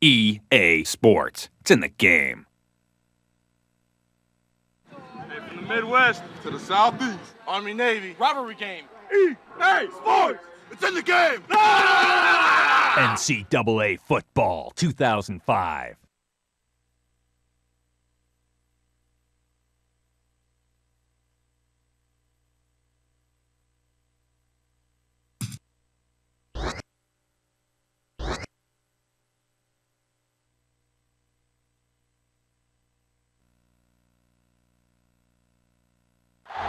EA Sports. It's in the game. Hey, from the Midwest to the Southeast, Army-Navy, rivalry game. EA Sports. It's in the game. NCAA Football 2005.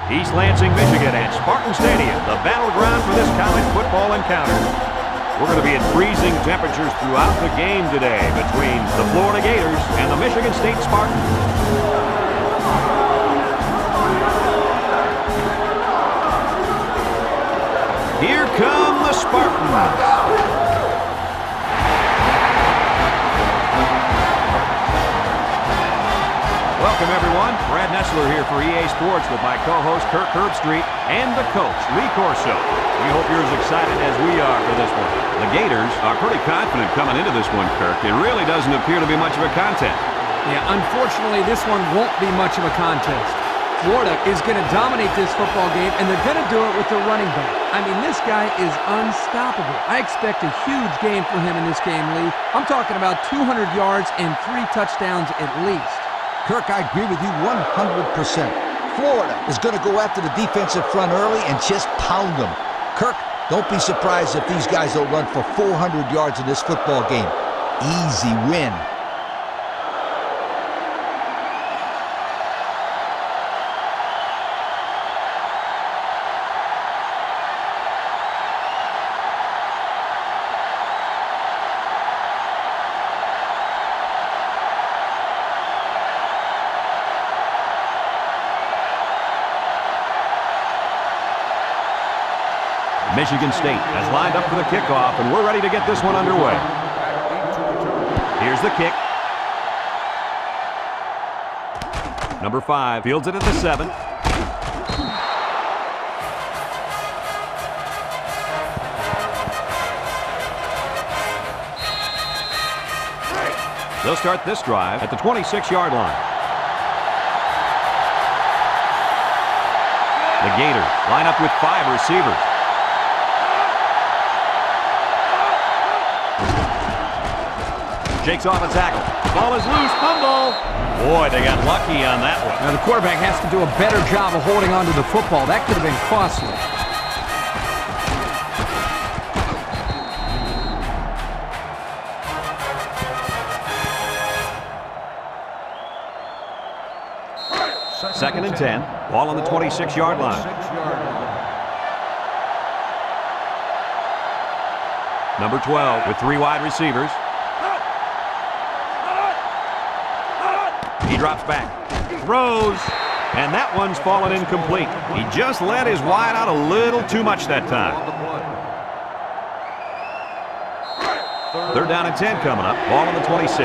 East Lansing, Michigan at Spartan Stadium, the battleground for this college football encounter. We're going to be at freezing temperatures throughout the game today between the Florida Gators and the Michigan State Spartans. Here come the Spartans. Welcome, everyone. Brad Nessler here for EA Sports with my co-host Kirk Herbstreit and the coach, Lee Corso. We hope you're as excited as we are for this one. The Gators are pretty confident coming into this one, Kirk. It really doesn't appear to be much of a contest. Yeah, unfortunately, this one won't be much of a contest. Florida is going to dominate this football game, and they're going to do it with their running back. I mean, this guy is unstoppable. I expect a huge game for him in this game, Lee. I'm talking about 200 yards and 3 touchdowns at least. Kirk, I agree with you 100%. Florida is going to go after the defensive front early and just pound them. Kirk, don't be surprised if these guys don't run for 400 yards in this football game. Easy win. Michigan State has lined up for the kickoff, and we're ready to get this one underway. Here's the kick. Number 5 fields it at the 7. They'll start this drive at the 26-yard line. The Gators line up with 5 receivers. Shakes off a tackle. Ball is loose. Fumble. Boy, they got lucky on that one. Now, the quarterback has to do a better job of holding on to the football. That could have been costly. Second and 10. Ball on the 26-yard line. Number 12 with 3 wide receivers. He drops back, throws, and that one's fallen incomplete. He just let his wide out a little too much that time. Third down and 10 coming up. Ball on the 26.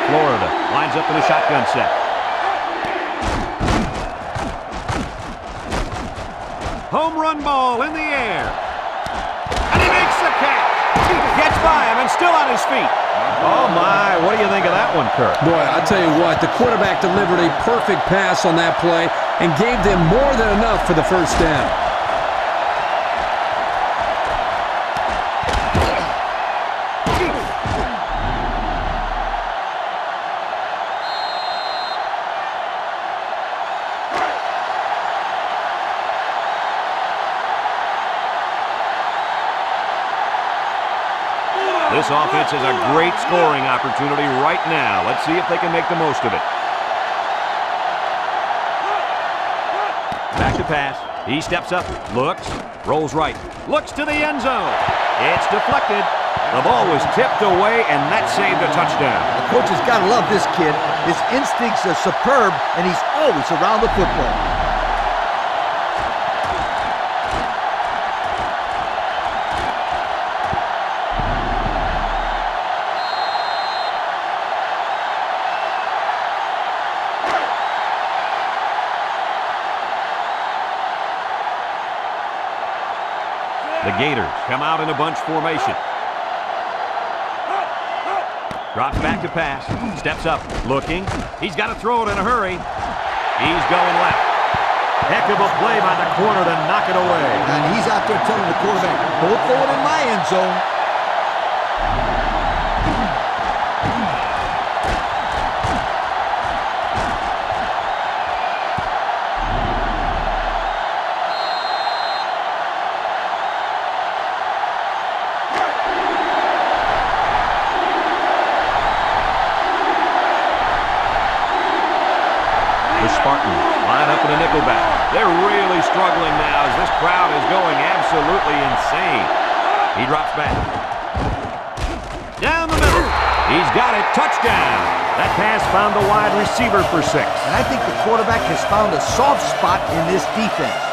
Florida lines up in a shotgun set. Home run ball in the air. And he makes the catch. Gets by him and still on his feet. Oh, my. What do you think of that one, Kirk? Boy, I'll tell you what. The quarterback delivered a perfect pass on that play and gave them more than enough for the first down. This offense has a great scoring opportunity right now. Let's see if they can make the most of it. Back to pass. He steps up, looks, rolls right, looks to the end zone. It's deflected. The ball was tipped away, and that saved a touchdown. The coach has got to love this kid. His instincts are superb, and he's always around the football. The Gators come out in a bunch formation. Drops back to pass. Steps up. Looking. He's got to throw it in a hurry. He's going left. Heck of a play by the corner to knock it away. And he's out there telling the quarterback, don't throw it in my end zone. Spartans line up in a nickelback. They're really struggling now as this crowd is going absolutely insane. He drops back. Down the middle. He's got it. Touchdown. That pass found the wide receiver for 6. And I think the quarterback has found a soft spot in this defense.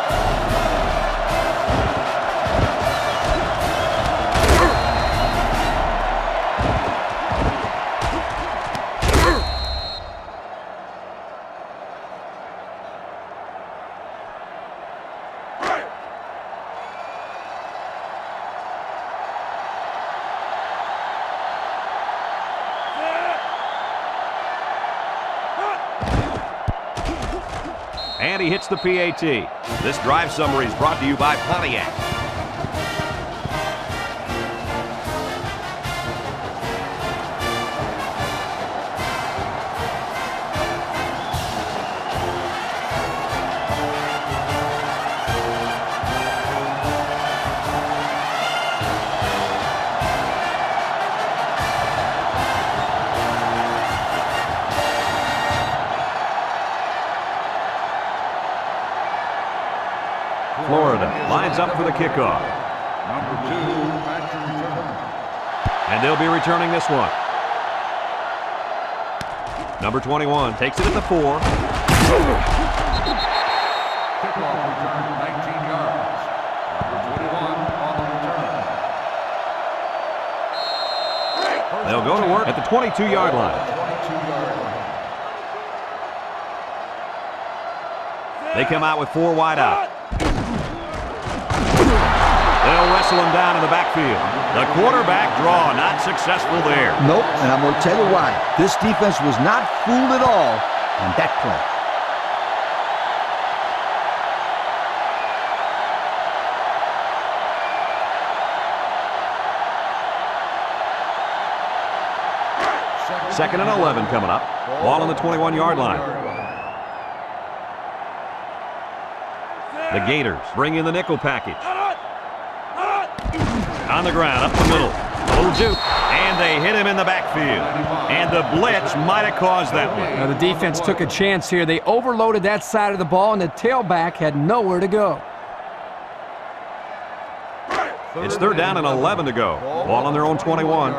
And he hits the PAT. This drive summary is brought to you by Pontiac. Florida lines up for the kickoff. And they'll be returning this one. Number 21 takes it at the 4. Kickoff return, 19 yards. Number 21 on the return. They'll go to work at the 22-yard line. 22-yard line. They come out with 4 wide out. They'll wrestle him down in the backfield. The quarterback draw, not successful there. Nope, and I'm going to tell you why. This defense was not fooled at all on that play. Second and 11 coming up. Ball on the 21-yard line. The Gators bring in the nickel package. On the ground, up the middle. A little juke. And they hit him in the backfield. And the blitz might have caused that one. Now, the defense took a chance here. They overloaded that side of the ball, and the tailback had nowhere to go. It's 3rd down and 11 to go. Ball on their own 21.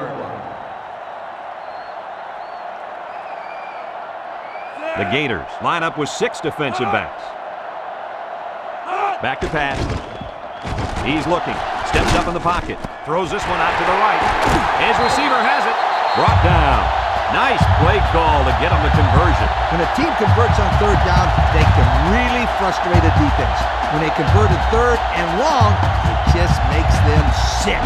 The Gators line up with 6 defensive backs. Back to pass. He's looking. Steps up in the pocket. Throws this one out to the right. His receiver has it. Brought down. Nice play call to get him the conversion. When a team converts on 3rd down, they can really frustrate a defense. When they convert at 3rd and long, it just makes them sick.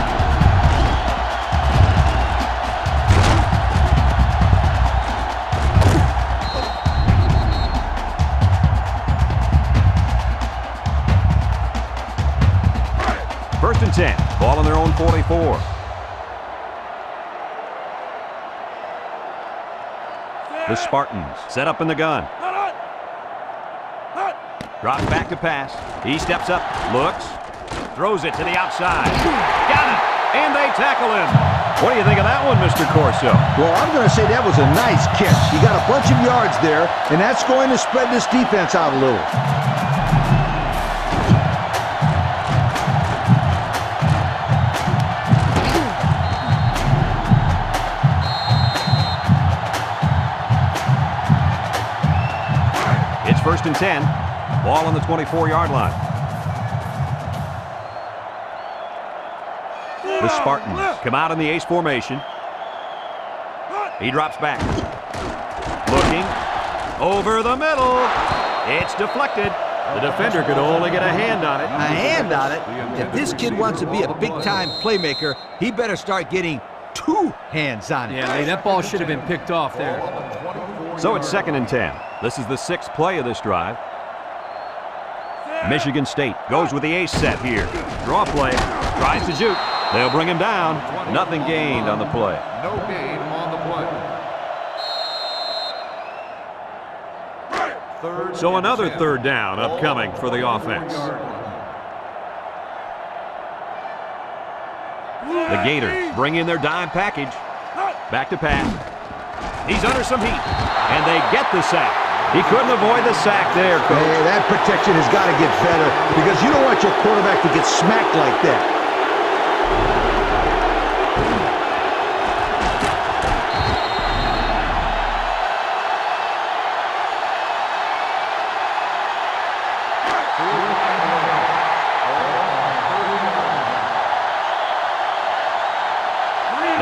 First and 10. Ball on their own 44. The Spartans set up in the gun. Drops back to pass. He steps up, looks, throws it to the outside. Got it! And they tackle him. What do you think of that one, Mr. Corso? Well, I'm going to say that was a nice catch. He got a bunch of yards there, and that's going to spread this defense out a little. It's 1st and 10. Ball on the 24-yard line. The Spartans come out in the ace formation. He drops back. Looking. Over the middle. It's deflected. The defender could only get a hand on it. A hand on it? If this kid wants to be a big-time playmaker, he better start getting 2 hands on it. Yeah, Lee, that ball should have been picked off there. So it's 2nd and 10. This is the 6th play of this drive. Michigan State goes with the ace set here. Draw play, tries to juke. They'll bring him down. Nothing gained on the play. No gain on the play. So another 3rd down upcoming for the offense. The Gators bring in their dime package. Back to pass. He's under some heat, and they get the sack. He couldn't avoid the sack there, Coach. Hey, that protection has got to get better because you don't want your quarterback to get smacked like that.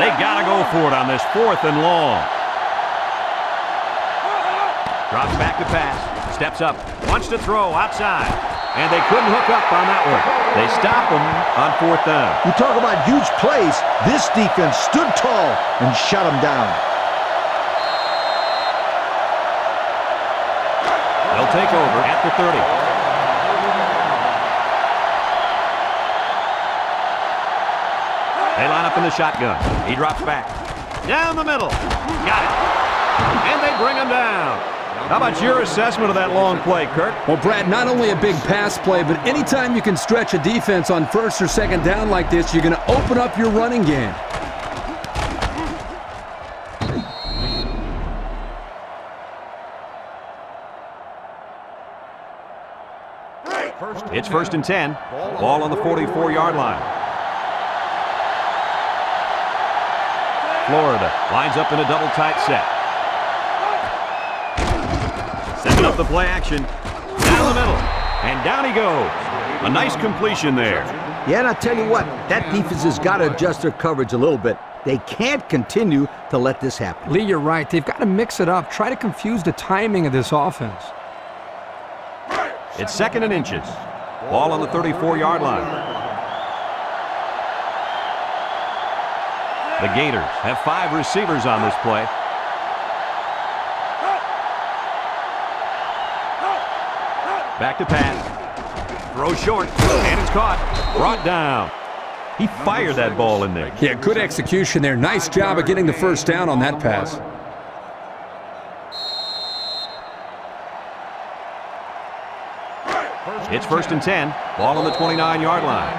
They got to go for it on this 4th and long. Drops back to pass. Steps up. Wants to throw outside. And they couldn't hook up on that one. They stop them on 4th down. You talk about huge plays. This defense stood tall and shut them down. They'll take over at the 30. They line up in the shotgun. He drops back. Down the middle. Got it. And they bring him down. How about your assessment of that long play, Kurt? Well, Brad, not only a big pass play, but anytime you can stretch a defense on 1st or 2nd down like this, you're going to open up your running game. It's 1st and 10. Ball on the 44-yard line. Florida lines up in a double tight set. Setting up the play action. Down the middle. And down he goes. A nice completion there. Yeah, and I'll tell you what, that defense has got to adjust their coverage a little bit. They can't continue to let this happen. Lee, you're right. They've got to mix it up. Try to confuse the timing of this offense. It's 2nd and inches. Ball on the 34-yard line. The Gators have 5 receivers on this play. Back to pass. Throw short, and it's caught. Brought down. He fired that ball in there. Yeah, good execution there. Nice job of getting the 1st down on that pass. It's 1st and 10. Ball on the 29-yard line.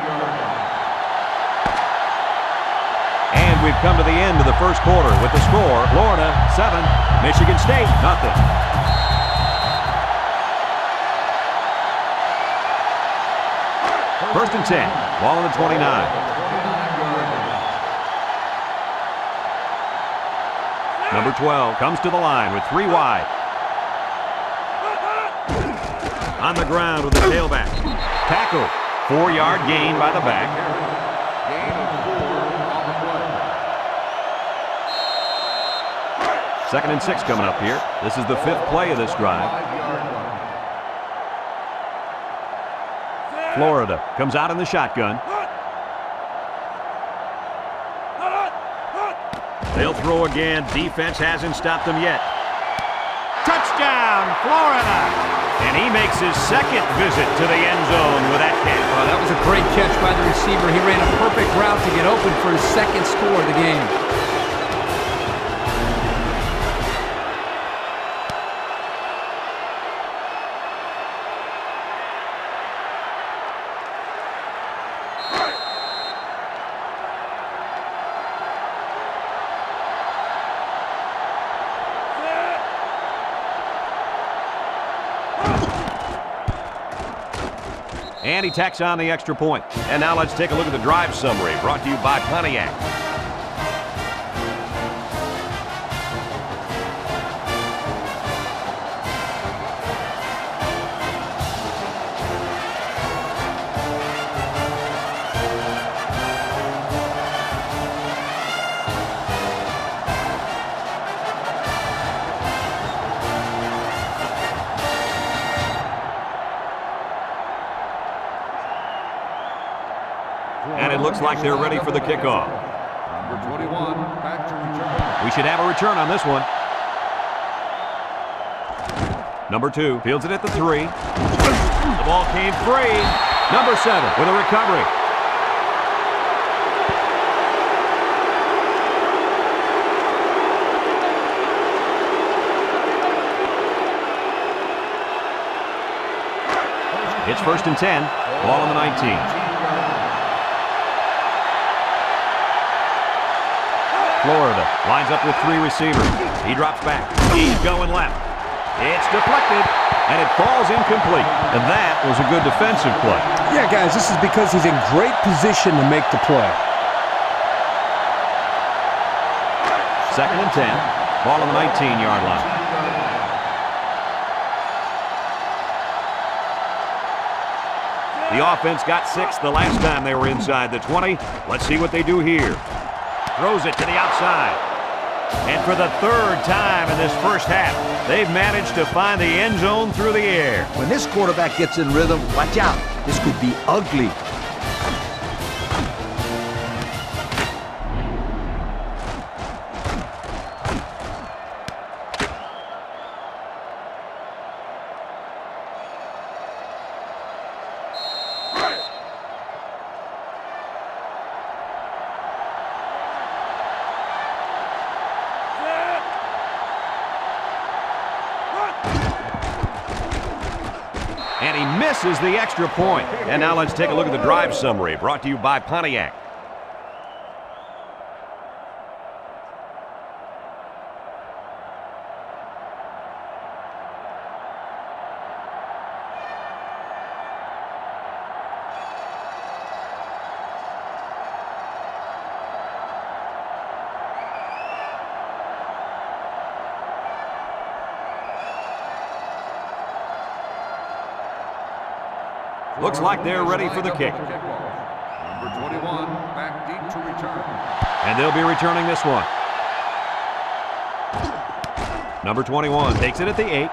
And we've come to the end of the 1st quarter with the score, Florida 7, Michigan State 0. 1st and 10. Ball on the 29. Number 12 comes to the line with 3 wide. On the ground with the tailback. Tackle. 4-yard gain by the back. Gain of 4 on the play. 2nd and 6 coming up here. This is the 5th play of this drive. 5-yard line. Florida comes out in the shotgun. They'll throw again. Defense hasn't stopped them yet. Touchdown, Florida! And he makes his 2nd visit to the end zone with that catch. Oh, that was a great catch by the receiver. He ran a perfect route to get open for his 2nd score of the game. And he tacks on the extra point. And now let's take a look at the drive summary brought to you by Pontiac. it looks like they're ready for the kickoff. Number 21, back to return. We should have a return on this one. Number 2 fields it at the 3. The ball came free. Number 7 with a recovery. It's 1st and 10. Ball on the 19. Florida lines up with 3 receivers. He drops back. He's going left. It's deflected, and it falls incomplete. And that was a good defensive play. Yeah, guys, this is because he's in great position to make the play. 2nd and 10. Ball on the 19-yard line. The offense got 6 the last time they were inside the 20. Let's see what they do here. Throws it to the outside. And for the 3rd time in this first half, they've managed to find the end zone through the air. When this quarterback gets in rhythm, watch out. This could be ugly. And he misses the extra point. And now let's take a look at the drive summary brought to you by Pontiac. Looks like they're ready for the kick. Number 21, back deep to return. And they'll be returning this one. Number 21 takes it at the 8.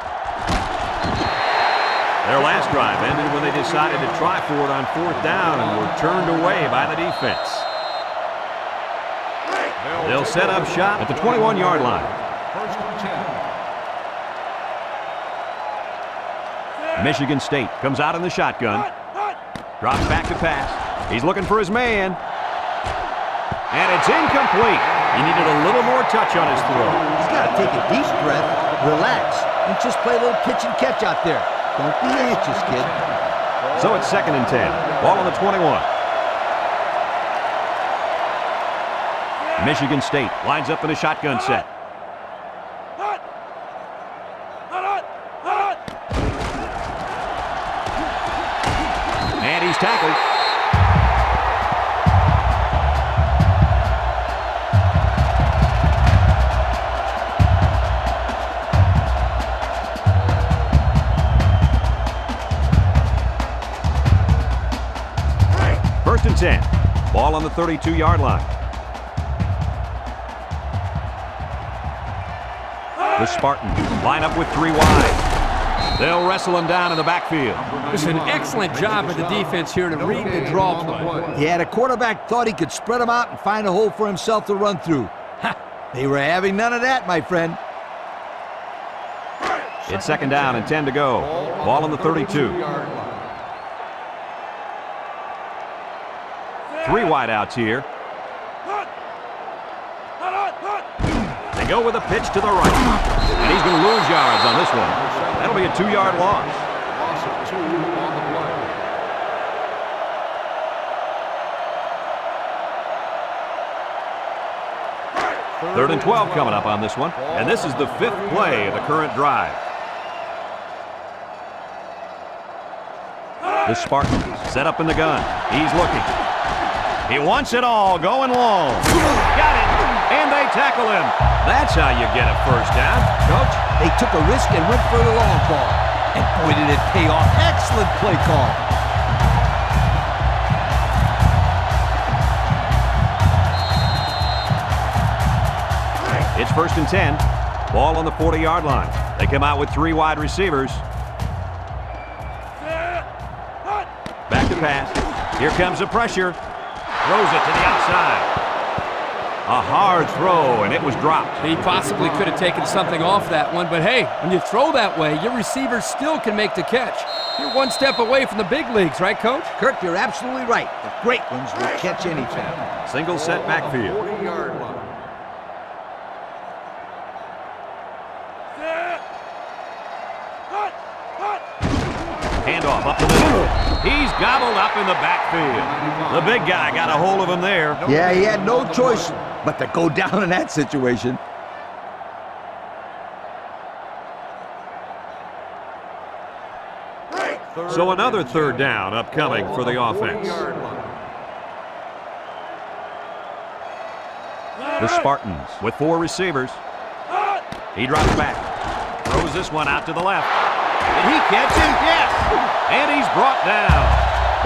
Their last drive ended when they decided to try for it on 4th down and were turned away by the defense. They'll set up shop at the 21-yard line. 1st and 10. Michigan State comes out in the shotgun. Drops back to pass. He's looking for his man. And it's incomplete. He needed a little more touch on his throw. He's got to take a deep breath, relax, and just play a little pitch and catch out there. Don't be anxious, kid. So it's 2nd and 10. Ball on the 21. Michigan State lines up in a shotgun set. And he's tackled. First and 10. Ball on the 32-yard line. The Spartans line up with 3 wide. They'll wrestle him down in the backfield. It's an excellent job of the defense here to read the draw play. Yeah, the quarterback thought he could spread them out and find a hole for himself to run through. Ha! They were having none of that, my friend. It's 2nd down and 10 to go. Ball on the 32. 3 wideouts here. They go with a pitch to the right. And he's going to lose yards on this one. That'll be a 2-yard loss. Loss of 2 on the play. 3rd and 12 coming up on this one. And this is the 5th play of the current drive. The Spartans set up in the gun. He's looking. He wants it all, going long. Got it, and they tackle him. That's how you get a first down. Coach, they took a risk and went for the long ball. And boy, did it pay off. Excellent play call. It's 1st and 10. Ball on the 40-yard line. They come out with 3 wide receivers. Back to pass. Here comes the pressure. throws it to the outside. A hard throw, and it was dropped. He possibly could have taken something off that one, but hey, when you throw that way, your receiver still can make the catch. You're one step away from the big leagues, right, Coach? Kirk, you're absolutely right. The great ones will catch anything. Single set backfield. 40-yard line. Handoff up the middle. He's gobbled up in the backfield. The big guy got a hold of him there. Yeah, he had no choice but to go down in that situation. So another third down upcoming for the offense. The Spartans with 4 receivers. He drops back. Throws this one out to the left. Did he catch him? Yes! And he's brought down.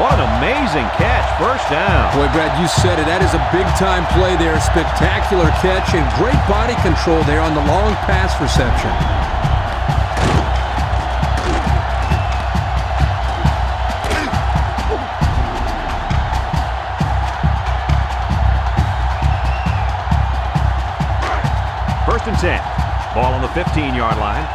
What an amazing catch. First down. Boy, Brad, you said it. That is a big-time play there. Spectacular catch and great body control there on the long pass reception. First and 10. Ball on the 15-yard line.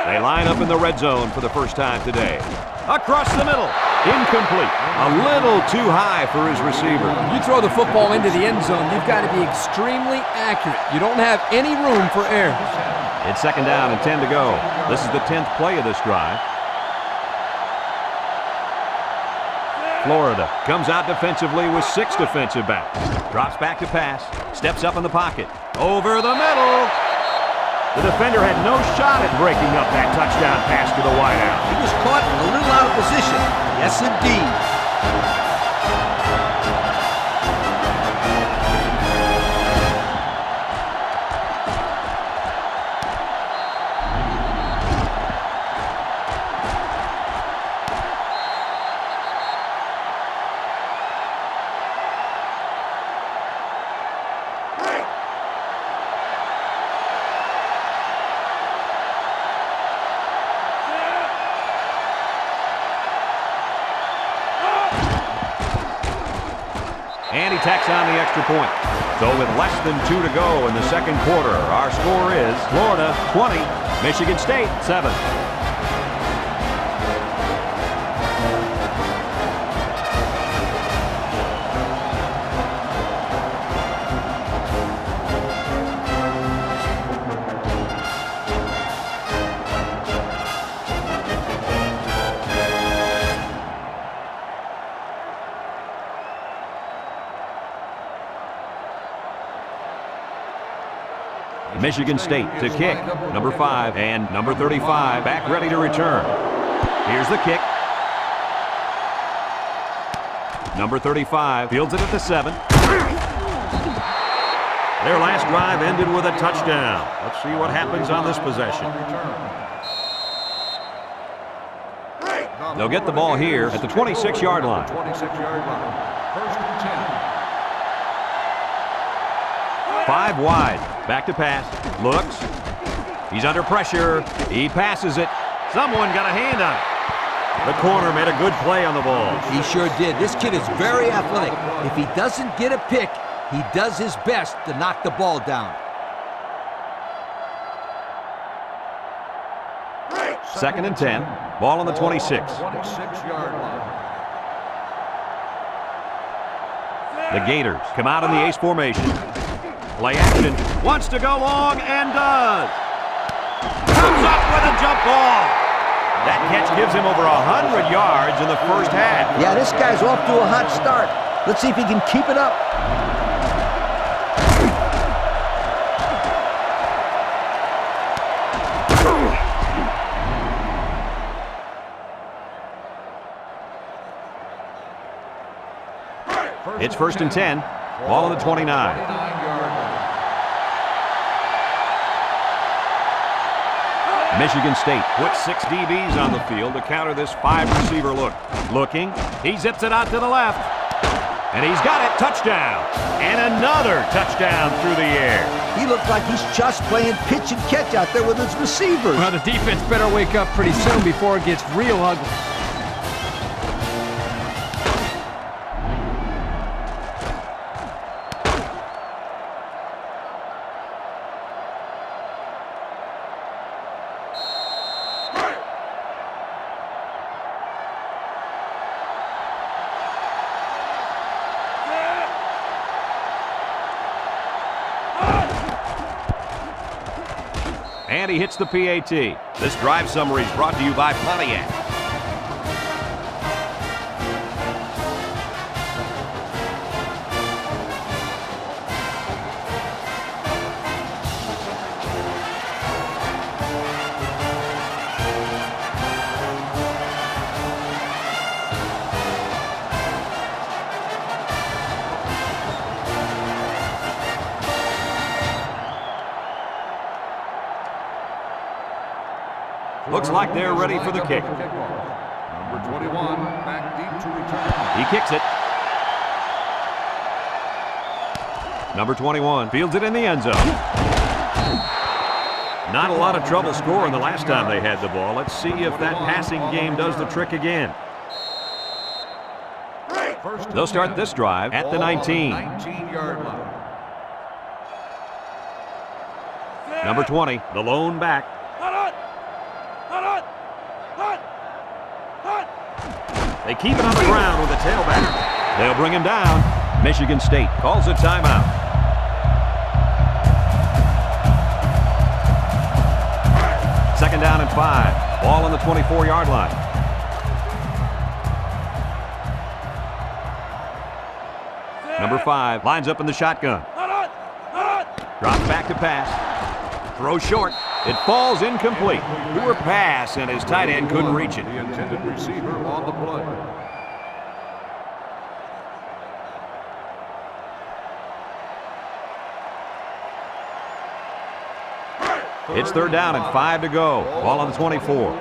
They line up in the red zone for the first time today. Across the middle. Incomplete. A little too high for his receiver. You throw the football into the end zone, you've got to be extremely accurate. You don't have any room for error. It's second down and 10 to go. This is the 10th play of this drive. Florida comes out defensively with 6 defensive backs. Drops back to pass. Steps up in the pocket. Over the middle. The defender had no shot at breaking up that touchdown pass to the wideout. He was caught a little out of position. Yes, indeed. And he tacks on the extra point. So with less than 2 to go in the second quarter, our score is Florida 20, Michigan State 7. Michigan State to kick. Number 5 and number 35 back ready to return. Here's the kick. Number 35 fields it at the 7. Their last drive ended with a touchdown. Let's see what happens on this possession. They'll get the ball here at the 26-yard line. 26-yard line. First and 10. 5 wide. Back to pass. Looks. He's under pressure. He passes it. Someone got a hand on it. The corner made a good play on the ball. He sure did. This kid is very athletic. If he doesn't get a pick, he does his best to knock the ball down. Second and 10. Ball on the 26. 26-yard line. The Gators come out in the ace formation. Play action. Wants to go long and does. Comes up with a jump ball. That catch gives him over 100 yards in the first half. Yeah, this guy's off to a hot start. Let's see if he can keep it up. It's first and 10. Ball on the 29. 29-yard line. Michigan State puts 6 DBs on the field to counter this 5-receiver look. Looking. He zips it out to the left. And he's got it. Touchdown. And another touchdown through the air. He looks like he's just playing pitch and catch out there with his receivers. Well, the defense better wake up pretty soon before it gets real ugly. he hits the PAT. This drive summary is brought to you by Pontiac. Looks like they're ready for the kick. Number 21, back deep to return. He kicks it. Number 21 fields it in the end zone. Not a lot of trouble scoring the last time they had the ball. Let's see if that passing game does the trick again. They'll start this drive at the 19. 19-yard line. Number 20, the lone back. They keep it on the ground with a tailback. They'll bring him down. Michigan State calls a timeout. Second down and 5. Ball on the 24-yard line. Number 5 lines up in the shotgun. Drops back to pass. Throw short. It falls incomplete. Poor pass, and his tight end couldn't reach it. The intended receiver on the play. It's third down and 5 to go. Ball on the 24.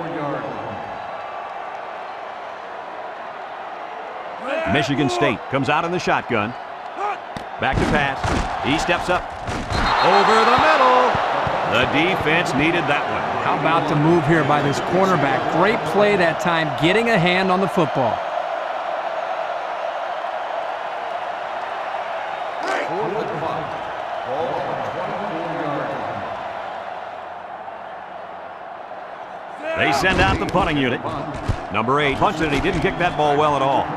Michigan State comes out in the shotgun. Back to pass. He steps up. Over the middle. The defense needed that one. How about the move here by this cornerback? Great play that time, getting a hand on the football. They send out the punting unit. Number 8 punts it, and he didn't kick that ball well at all.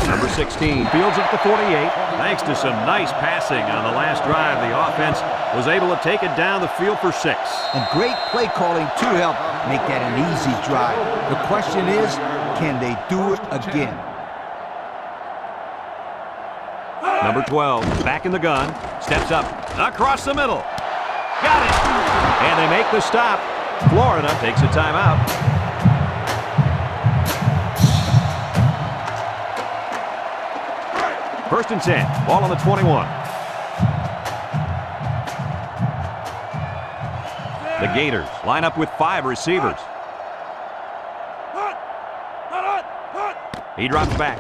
Number 16 fields it at the 48. Thanks to some nice passing on the last drive, the offense was able to take it down the field for 6. And great play calling to help make that an easy drive. The question is, can they do it again? Number 12 back in the gun, steps up, across the middle. Got it! And they make the stop. Florida takes a timeout. First and 10, ball on the 21. The Gators line up with 5 receivers. He drops back.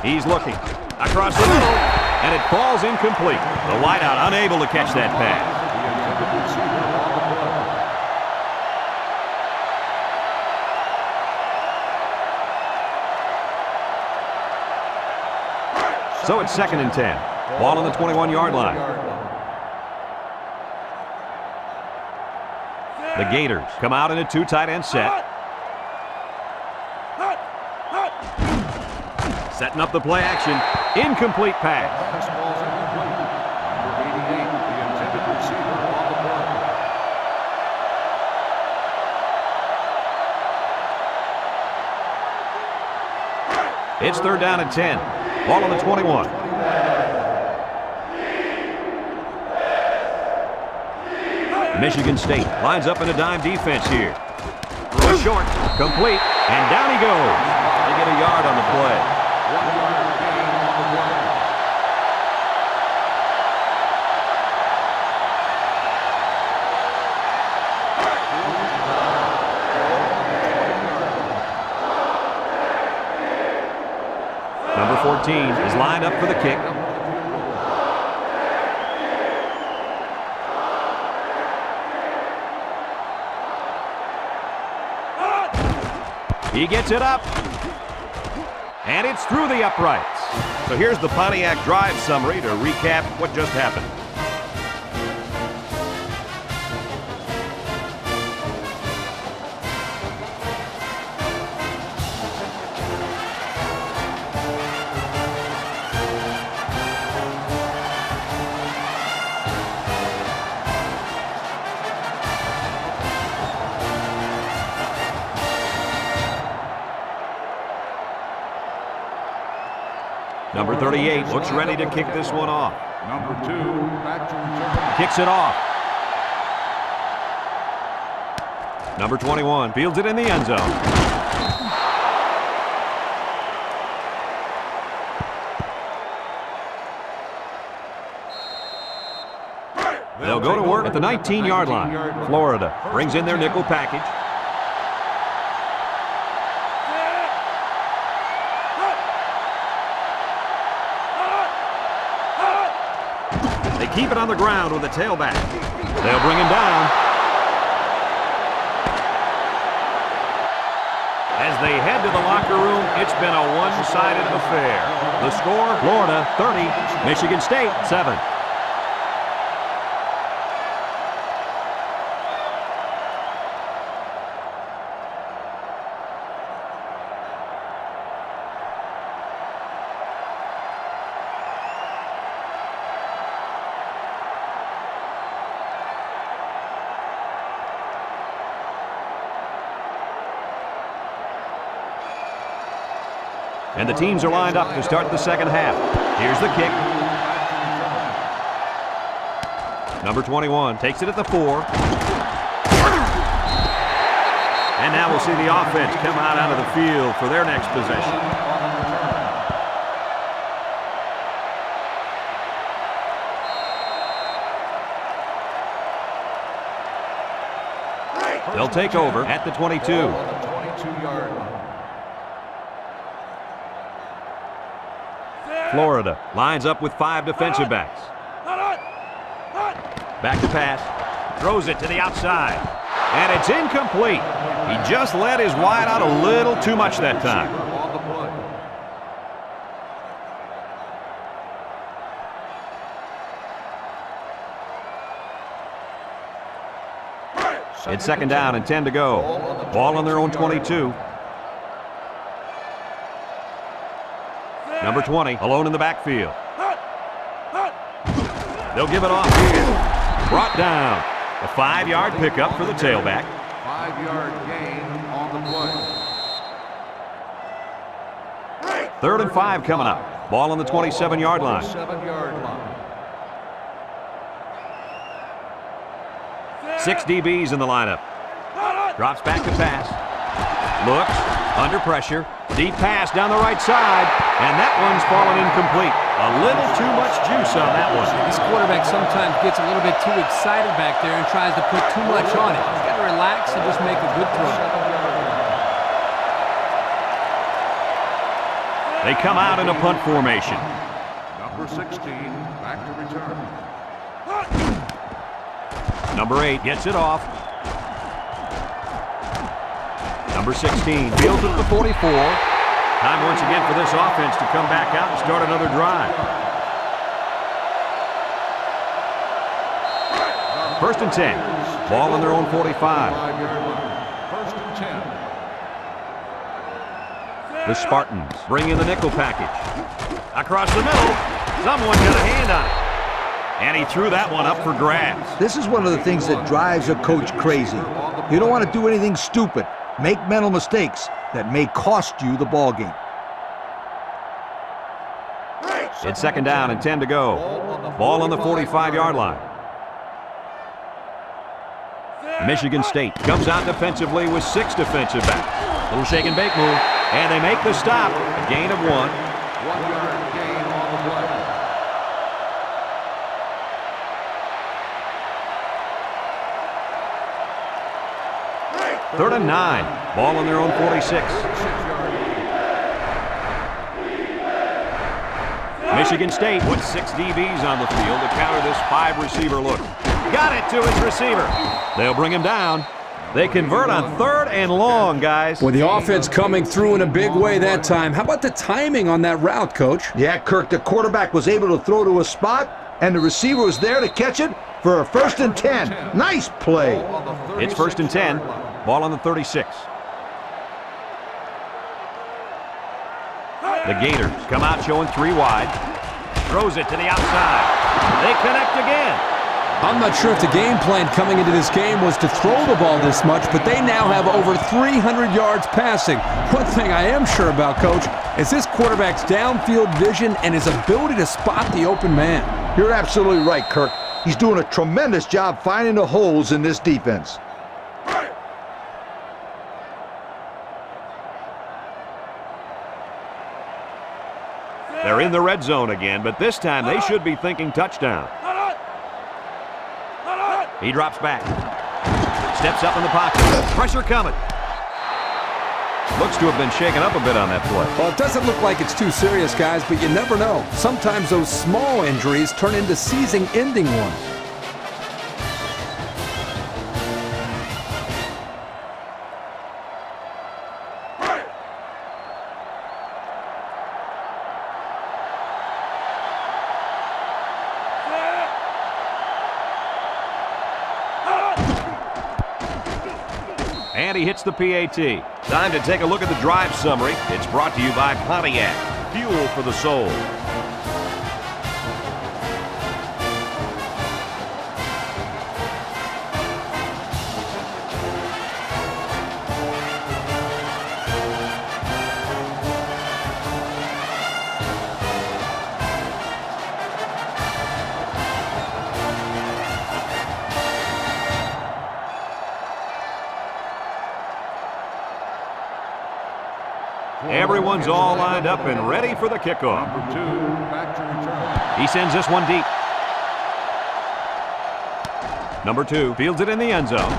He's looking. Across the middle. And it falls incomplete. The wideout unable to catch that pass. So it's second and 10. Ball on the 21-yard line. The Gators come out in a 2 tight end set. Setting up the play action. Incomplete pass. Number 88, the intended receiver on the play. It's third down and 10. Ball on the 21. Michigan State lines up in a dime defense here. Throw short, complete, and down he goes. They get a yard on the play. 1 yard gain on the play. Number 14 is lined up for the kick. He gets it up. And it's through the uprights. So here's the Pontiac drive summary to recap what just happened. Number 38 looks ready to kick this one off. Number 2, back to return. Kicks it off. Number 21 fields it in the end zone. They'll go to work at the 19-yard line. Florida brings in their nickel package. They keep it on the ground with the tailback. They'll bring him down. As they head to the locker room, it's been a one-sided affair. The score, Florida 30, Michigan State 7. And the teams are lined up to start the second half. Here's the kick. Number 21 takes it at the 4. And now we'll see the offense come out of the field for their next possession. They'll take over at the 22. 22-yard line. Florida lines up with 5 defensive backs. Back to pass. Throws it to the outside. And it's incomplete. He just let his wide out a little too much that time. On the play. It's second down and 10 to go. Ball on their own 22. Number 20, alone in the backfield. They'll give it off here. Brought down. A 5-yard pickup for the tailback. 5-yard gain on the play. 3rd and 5 coming up. Ball on the 27-yard line. 7-yard line. 6 DBs in the lineup. Drops back to pass. Looks. Under pressure. Deep pass down the right side. And that one's fallen incomplete. A little too much juice on that one. This quarterback sometimes gets a little bit too excited back there and tries to put too much on it. He's got to relax and just make a good throw. They come out in a punt formation. Number 16, back to return. Number 8 gets it off. Number 16 fields it at the 44. Time once again for this offense to come back out and start another drive. 1st and 10. Ball on their own 45. 5-yard line. 1st and 10. The Spartans bring in the nickel package. Across the middle, someone got a hand on it. And he threw that one up for grabs. This is one of the things that drives a coach crazy. You don't want to do anything stupid. Make mental mistakes that may cost you the ball game. It's second down and 10 to go. Ball on the 45-yard line. Michigan State comes out defensively with 6 defensive backs. Little shake and bake move. And they make the stop. A gain of 1. 1-yard gain on the play. 3rd and 9. Ball on their own 46. Michigan State with 6 DBs on the field to counter this 5-receiver look. Got it to his receiver. They'll bring him down. They convert on 3rd and long, guys. With the offense coming through in a big way that time. How about the timing on that route, Coach? Yeah, Kirk, the quarterback was able to throw to a spot, and the receiver was there to catch it for a 1st and 10. Nice play. It's 1st and 10. Ball on the 36. The Gators come out showing 3 wide. Throws it to the outside. They connect again. I'm not sure if the game plan coming into this game was to throw the ball this much, but they now have over 300 yards passing. One thing I am sure about, Coach, is this quarterback's downfield vision and his ability to spot the open man. You're absolutely right, Kirk. He's doing a tremendous job finding the holes in this defense. They're in the red zone again, but this time they should be thinking touchdown. He drops back. Steps up in the pocket. Pressure coming. Looks to have been shaken up a bit on that play. Well, it doesn't look like it's too serious, guys, but you never know. Sometimes those small injuries turn into season-ending ones. And he hits the PAT. Time to take a look at the drive summary. It's brought to you by Pontiac. Fuel for the soul. Everyone's all lined up and ready for the kickoff. Number 2, back to return. He sends this one deep. Number 2 fields it in the end zone.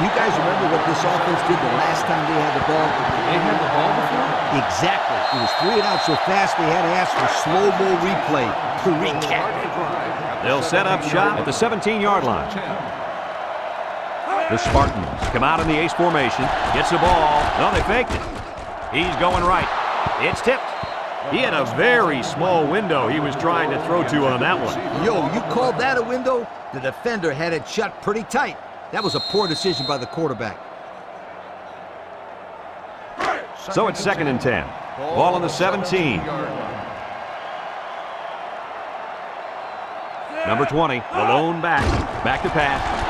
You guys remember what this offense did the last time they had the ball? They had the ball before? Exactly. It was 3 and out so fast they had to ask for slow-mo replay to recap. They'll set up shop at the 17-yard line. The Spartans come out in the ace formation. Gets the ball. No, they faked it. He's going right. It's tipped. He had a very small window he was trying to throw to on that one. Yo, you called that a window? The defender had it shut pretty tight. That was a poor decision by the quarterback. So it's 2nd and 10. Ball on the 17. Number 20, the lone back. Back to pass.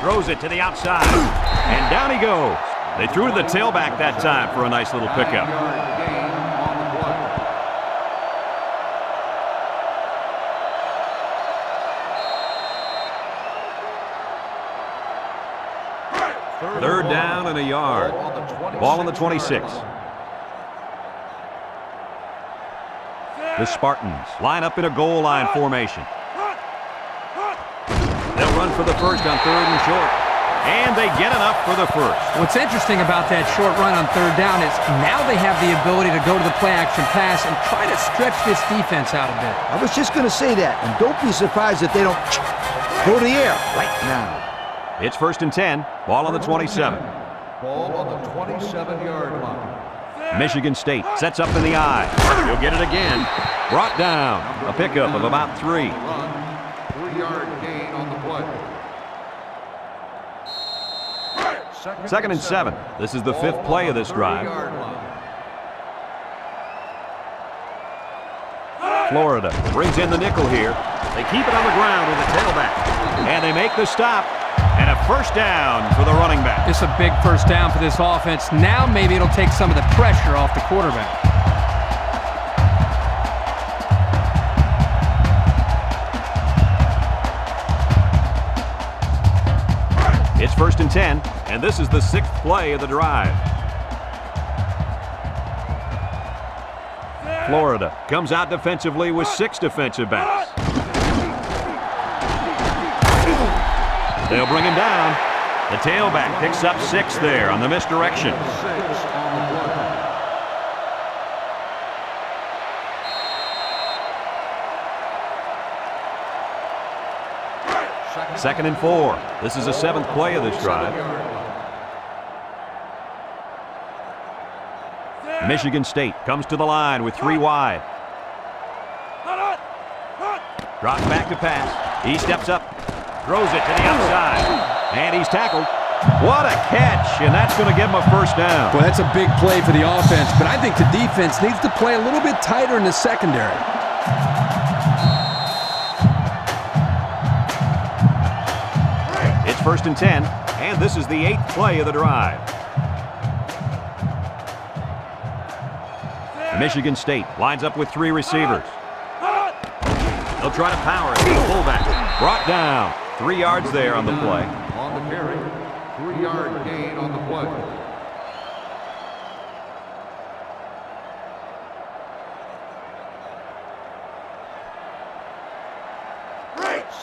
Throws it to the outside. And down he goes. They threw to the tailback that time for a nice little pickup. Third down and a yard. Ball on the 26. The Spartans line up in a goal line formation. They'll run for the first on 3rd and short. And they get enough for the first. What's interesting about that short run on 3rd down is now they have the ability to go to the play-action pass and try to stretch this defense out a bit. I was just going to say that, and don't be surprised if they don't go to the air right now. It's 1st and 10. Ball on the 27. Ball on the 27-yard line. Michigan State sets up in the eye. He'll get it again. Brought down. A pickup of about 3. 3-yard gain on the play. 2nd and 7. This is the 5th play of this drive. Florida brings in the nickel here. They keep it on the ground with the tailback. And they make the stop. And a first down for the running back. It's a big first down for this offense. Now maybe it'll take some of the pressure off the quarterback. It's 1st and 10, and this is the 6th play of the drive. Florida comes out defensively with 6 defensive backs. They'll bring him down. The tailback picks up 6 there on the misdirection. 2nd and 4. This is the 7th play of this drive. Michigan State comes to the line with 3 wide. Drops back to pass. He steps up. Throws it to the outside. And he's tackled. What a catch. And that's going to give him a first down. Well, that's a big play for the offense, but I think the defense needs to play a little bit tighter in the secondary. It's 1st and 10, and this is the 8th play of the drive. Michigan State lines up with 3 receivers. They'll try to power it to the fullback. Brought down. 3 yards there on the play. On the carry, 3-yard gain on the play.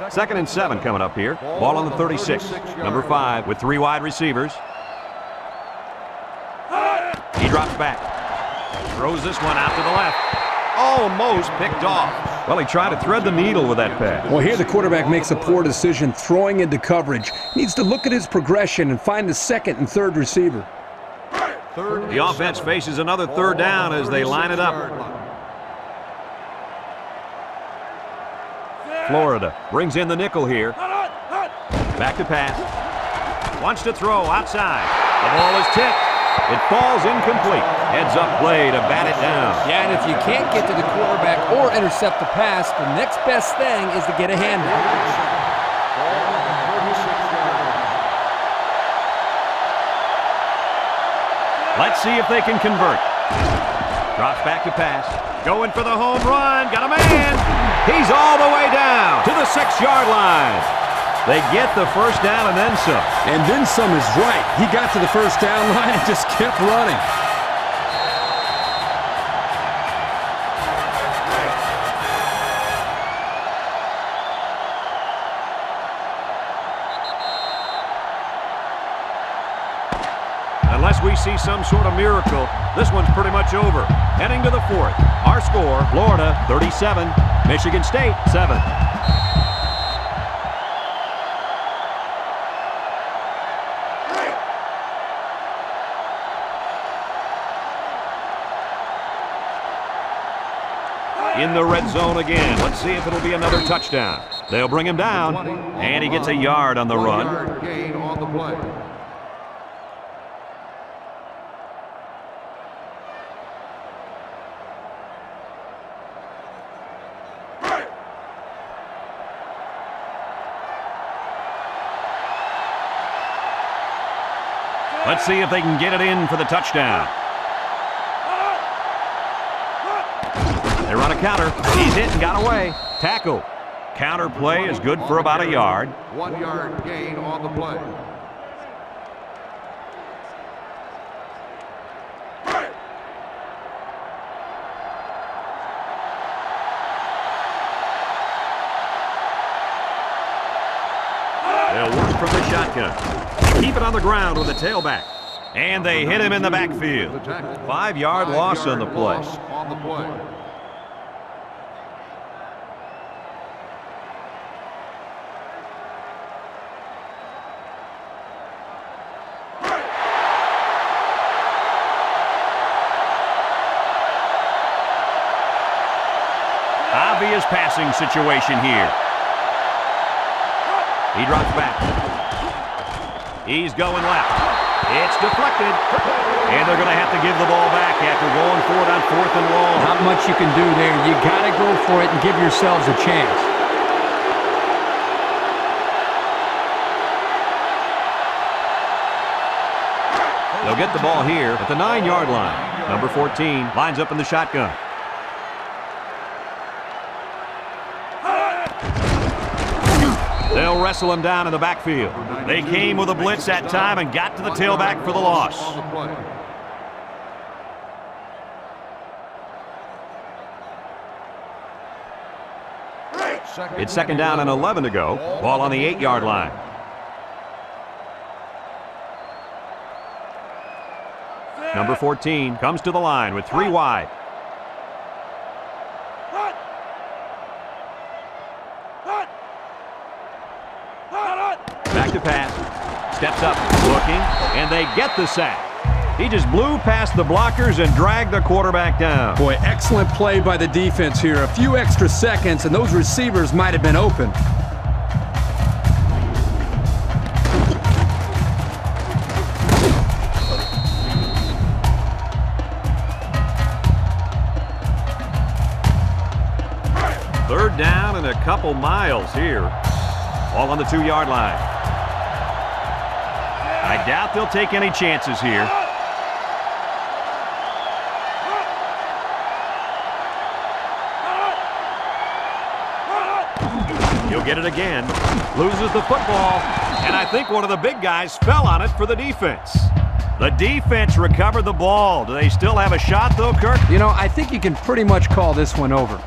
Second and 7 coming up here. Ball on the 36. Number 5 with 3 wide receivers. He drops back. Throws this one out to the left. Almost picked off. Well, he tried to thread the needle with that pass. Well, here the quarterback makes a poor decision throwing into coverage. Needs to look at his progression and find the 2nd and 3rd receiver. The offense faces another 3rd down as they line it up. Florida brings in the nickel here. Back to pass. Wants to throw outside. The ball is tipped. It falls incomplete. Heads up play to bat it down. Yeah, and if you can't get to the quarterback or intercept the pass, the next best thing is to get a handout. Let's see if they can convert. Drops back to pass. Going for the home run. Got a man. He's all the way down to the 6-yard line. They get the 1st down and then some. And then some is right. He got to the 1st down line and just kept running. Unless we see some sort of miracle, this one's pretty much over. Heading to the 4th. Our score, Florida 37, Michigan State 7. In the red zone again. Let's see if it'll be another touchdown. They'll bring him down, and he gets a yard on the run. 1-yard gain on the play. Let's see if they can get it in for the touchdown. They run a counter. He's hit and got away. Tackle. Counter play is good for about a yard. 1-yard gain on the play. They'll work from the shotgun. Keep it on the ground with the tailback. And they hit him in the backfield. 5-yard loss on the play. Obvious passing situation here. He drops back. He's going left. It's deflected. And they're going to have to give the ball back after going for it on 4th and long. Not much you can do there. You got to go for it and give yourselves a chance. They'll get the ball here at the 9-yard line. Number 14 lines up in the shotgun. They'll wrestle him down in the backfield. They came with a blitz that time and got to the tailback for the loss. It's 2nd down and 11 to go. Ball on the 8-yard line. Number 14 comes to the line with 3 wide. Back to pass. Steps up, looking, and they get the sack. He just blew past the blockers and dragged the quarterback down. Boy, excellent play by the defense here. A few extra seconds, and those receivers might have been open. Third down and a couple miles here. All on the 2-yard line. I doubt they'll take any chances here. He'll get it again. Loses the football. And I think one of the big guys fell on it for the defense. The defense recovered the ball. Do they still have a shot, though, Kirk? You know, I think you can pretty much call this one over.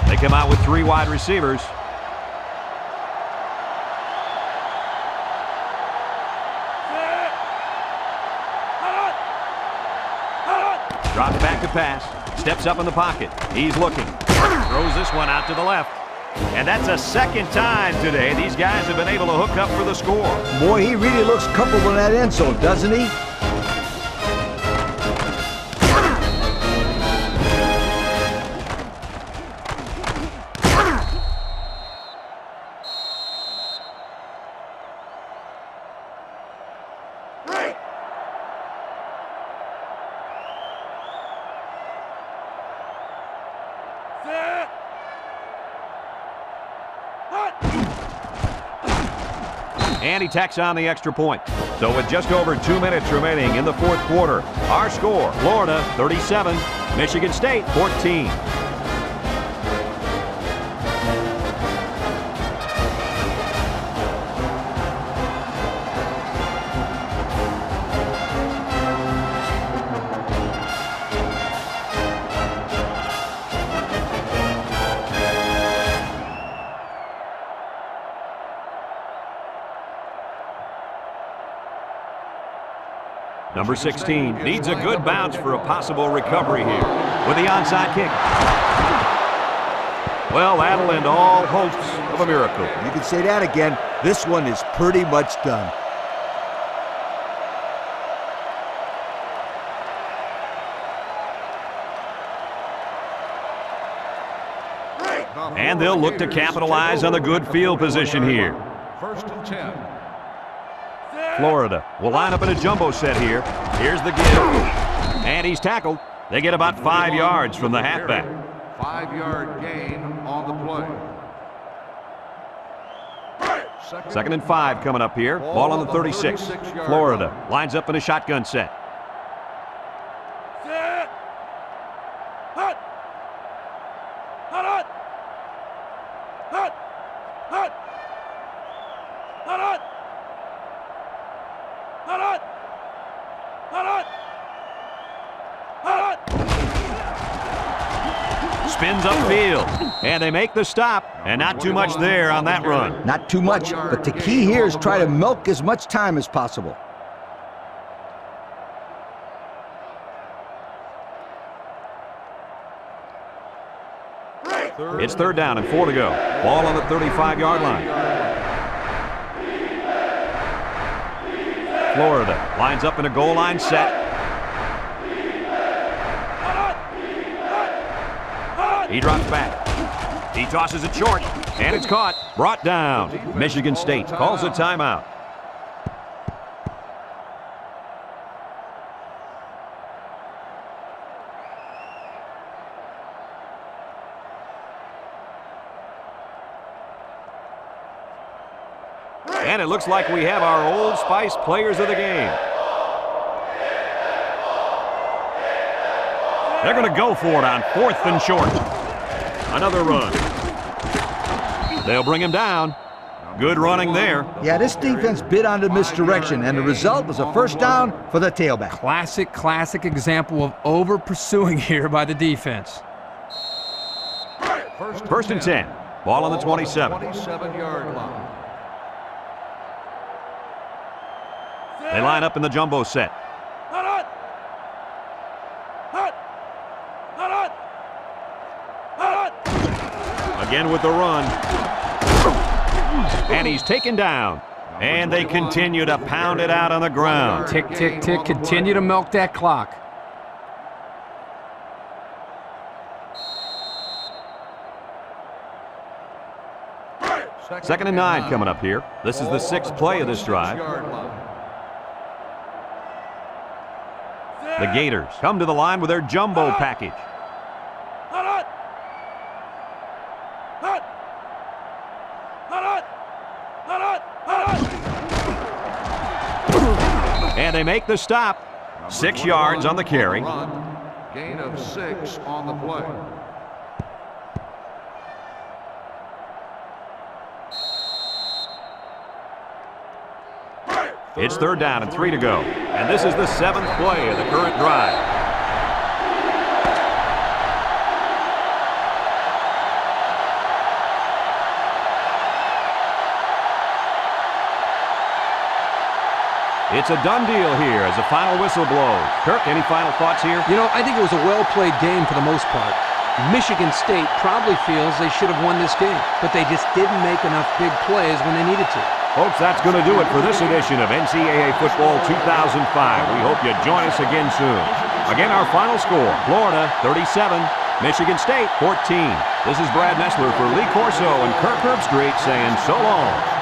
They come out with 3 wide receivers. Drops back to pass. Steps up in the pocket. He's looking. Throws this one out to the left. And that's a second time today these guys have been able to hook up for the score. Boy, he really looks comfortable in that end zone, doesn't he? And he tacks on the extra point. So with just over 2 minutes remaining in the fourth quarter, our score, Florida 37, Michigan State 14. Number 16 needs a good bounce for a possible recovery here with the onside kick. Well, that'll end all hopes of a miracle. You can say that again. This one is pretty much done. And they'll look to capitalize on the good field position here. 1st and 10. Florida will line up in a jumbo set here. Here's the give. And he's tackled. They get about 5 yards from the halfback. 5-yard gain on the play. 2nd and 5 coming up here. Ball on the 36. Florida lines up in a shotgun set. Spins upfield, and they make the stop, and not too much there on that run. Not too much, but the key here is try to milk as much time as possible. It's 3rd down and 4 to go. Ball on the 35-yard line. Florida lines up in a goal line set. He drops back. He tosses it short, and it's caught. Brought down. Michigan State calls a timeout. And it looks like we have our Old Spice players of the game. They're going to go for it on 4th and short. Another run. They'll bring him down. Good running there. Yeah, this defense bit on the misdirection, and the result was a 1st down for the tailback. Classic example of over-pursuing here by the defense. 1st and 10. Ball on the 27. 27-yard line. They line up in the jumbo set. Again with the run. And he's taken down. And they continue to pound it out on the ground. Tick, tick, tick. Continue to milk that clock. 2nd and 9 coming up here. This is the 6th play of this drive. The Gators come to the line with their jumbo package. And they make the stop. 6 yards on the carry. Gain of 6 on the play. It's 3rd down and 3 to go. And this is the 7th play of the current drive. It's a done deal here as the final whistle blows. Kirk, any final thoughts here? You know, I think it was a well-played game for the most part. Michigan State probably feels they should have won this game, but they just didn't make enough big plays when they needed to. Folks, that's going to do it for this edition of NCAA Football 2005. We hope you join us again soon. Again, our final score, Florida 37, Michigan State 14. This is Brad Nessler for Lee Corso and Kirk Herbstreit saying so long.